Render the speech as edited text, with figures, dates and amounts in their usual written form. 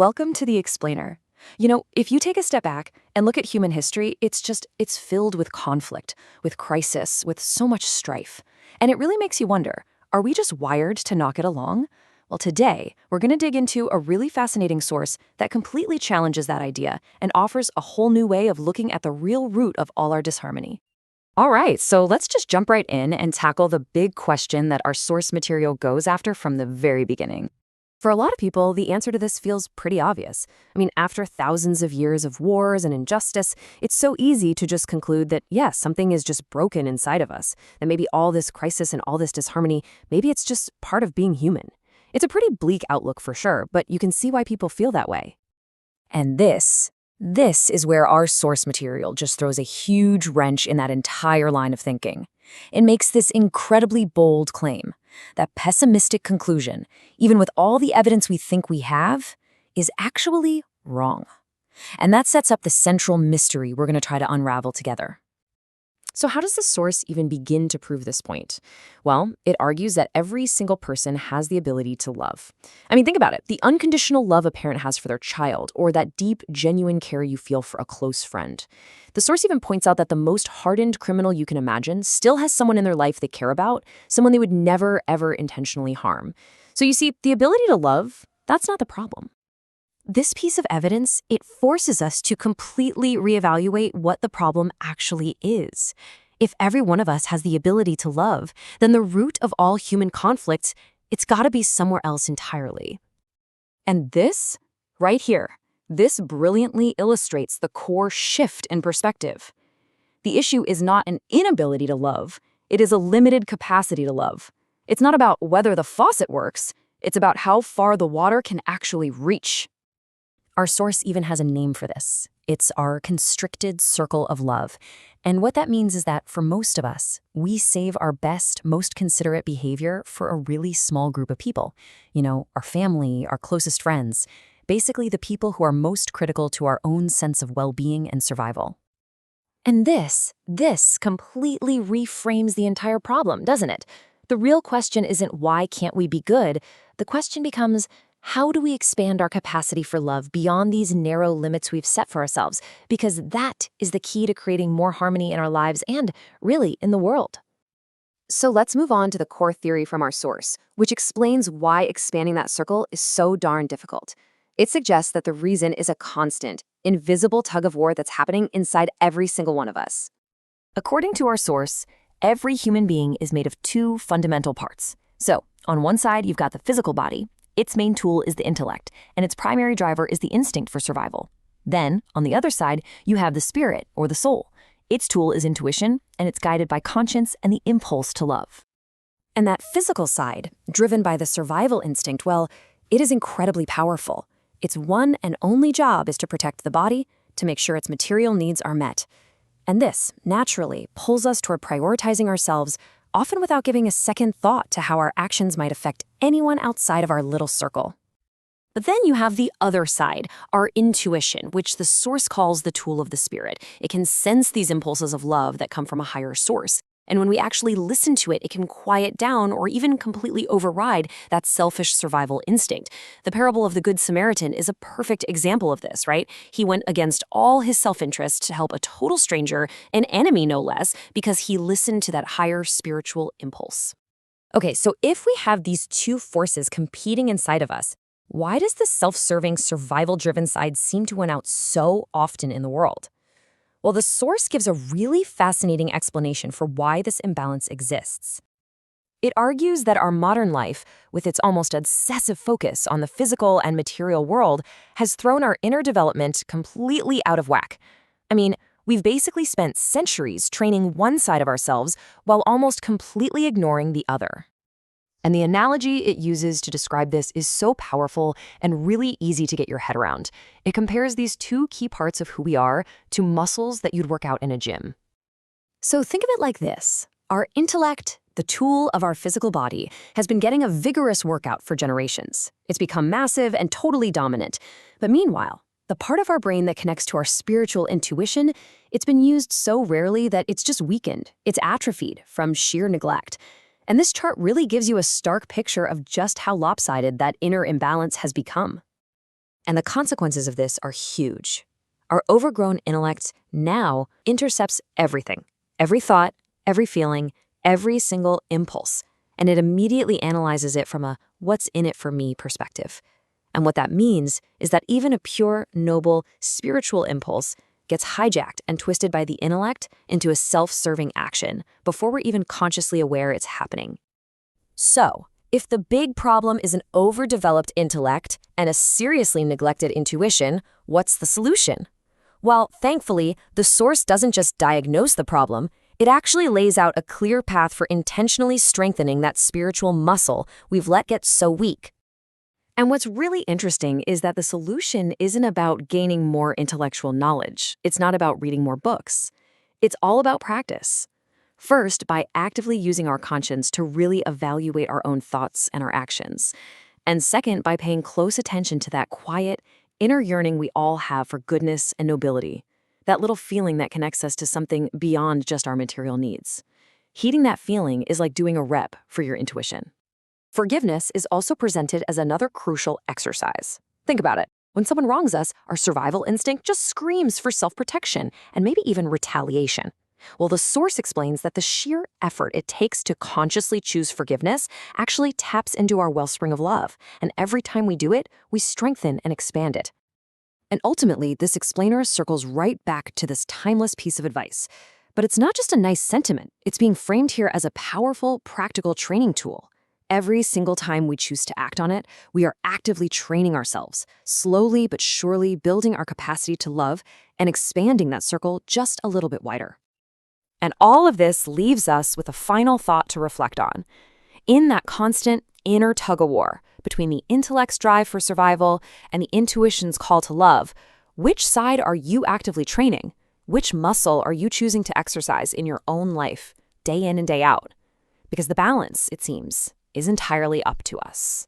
Welcome to the Explainer. If you take a step back and look at human history, it's filled with conflict, with crisis, with so much strife. And it really makes you wonder, are we just wired to not get along? Well, today, we're going to dig into a really fascinating source that completely challenges that idea and offers a whole new way of looking at the real root of all our disharmony. All right, so let's just jump right in and tackle the big question that our source material goes after from the very beginning. For a lot of people, the answer to this feels pretty obvious. After thousands of years of wars and injustice, it's so easy to just conclude that, yes, something is just broken inside of us, that maybe all this crisis and all this disharmony, maybe it's just part of being human. It's a pretty bleak outlook for sure, but you can see why people feel that way. And this is where our source material just throws a huge wrench in that entire line of thinking. It makes this incredibly bold claim. That pessimistic conclusion, even with all the evidence we think we have, is actually wrong. And that sets up the central mystery we're going to try to unravel together. So how does the source even begin to prove this point? Well, it argues that every single person has the ability to love. Think about it. The unconditional love a parent has for their child, or that deep, genuine care you feel for a close friend. The source even points out that the most hardened criminal you can imagine still has someone in their life they care about, someone they would never, ever intentionally harm. So you see, the ability to love, that's not the problem. This piece of evidence, it forces us to completely reevaluate what the problem actually is. If every one of us has the ability to love, then the root of all human conflicts, it's got to be somewhere else entirely. And this, right here, this brilliantly illustrates the core shift in perspective. The issue is not an inability to love, it is a limited capacity to love. It's not about whether the faucet works, it's about how far the water can actually reach. Our source even has a name for this. It's our constricted circle of love. And what that means is that for most of us, we save our best, most considerate behavior for a really small group of people. Our family, our closest friends, basically the people who are most critical to our own sense of well-being and survival. And this completely reframes the entire problem, doesn't it? The real question isn't why can't we be good? The question becomes, how do we expand our capacity for love beyond these narrow limits we've set for ourselves? Because that is the key to creating more harmony in our lives and, really, in the world. So let's move on to the core theory from our source, which explains why expanding that circle is so darn difficult. It suggests that the reason is a constant, invisible tug-of-war that's happening inside every single one of us. According to our source, every human being is made of two fundamental parts. So, on one side, you've got the physical body. Its main tool is the intellect, and its primary driver is the instinct for survival. Then, on the other side, you have the spirit, or the soul. Its tool is intuition, and it's guided by conscience and the impulse to love. And that physical side, driven by the survival instinct, well, it is incredibly powerful. Its one and only job is to protect the body, to make sure its material needs are met. And this, naturally, pulls us toward prioritizing ourselves, often without giving a second thought to how our actions might affect anyone outside of our little circle. But then you have the other side, our intuition, which the source calls the tool of the spirit. It can sense these impulses of love that come from a higher source. And when we actually listen to it, it can quiet down or even completely override that selfish survival instinct. The parable of the Good Samaritan is a perfect example of this, right? He went against all his self-interest to help a total stranger, an enemy no less, because he listened to that higher spiritual impulse. Okay, so if we have these two forces competing inside of us, why does the self-serving, survival-driven side seem to win out so often in the world? Well, the source gives a really fascinating explanation for why this imbalance exists. It argues that our modern life, with its almost obsessive focus on the physical and material world, has thrown our inner development completely out of whack. We've basically spent centuries training one side of ourselves while almost completely ignoring the other. And the analogy it uses to describe this is so powerful and really easy to get your head around. It compares these two key parts of who we are to muscles that you'd work out in a gym. So think of it like this. Our intellect, the tool of our physical body, has been getting a vigorous workout for generations. It's become massive and totally dominant. But meanwhile, the part of our brain that connects to our spiritual intuition, it's been used so rarely that it's just weakened. It's atrophied from sheer neglect. And this chart really gives you a stark picture of just how lopsided that inner imbalance has become. And the consequences of this are huge. Our overgrown intellect now intercepts everything, every thought, every feeling, every single impulse, and it immediately analyzes it from a what's in it for me perspective. And what that means is that even a pure, noble, spiritual impulse gets hijacked and twisted by the intellect into a self-serving action before we're even consciously aware it's happening. So, if the big problem is an overdeveloped intellect and a seriously neglected intuition, what's the solution? Well, thankfully, the source doesn't just diagnose the problem, it actually lays out a clear path for intentionally strengthening that spiritual muscle we've let get so weak. And what's really interesting is that the solution isn't about gaining more intellectual knowledge. It's not about reading more books. It's all about practice. First, by actively using our conscience to really evaluate our own thoughts and our actions. And second, by paying close attention to that quiet, inner yearning we all have for goodness and nobility. That little feeling that connects us to something beyond just our material needs. Heeding that feeling is like doing a rep for your intuition. Forgiveness is also presented as another crucial exercise. Think about it. When someone wrongs us, our survival instinct just screams for self-protection and maybe even retaliation. Well, the source explains that the sheer effort it takes to consciously choose forgiveness actually taps into our wellspring of love, and every time we do it, we strengthen and expand it. And ultimately, this explainer circles right back to this timeless piece of advice. But it's not just a nice sentiment. It's being framed here as a powerful, practical training tool. Every single time we choose to act on it, we are actively training ourselves, slowly but surely building our capacity to love and expanding that circle just a little bit wider. And all of this leaves us with a final thought to reflect on. In that constant inner tug-of-war between the intellect's drive for survival and the intuition's call to love, which side are you actively training? Which muscle are you choosing to exercise in your own life, day in and day out? Because the balance, it seems, is entirely up to us.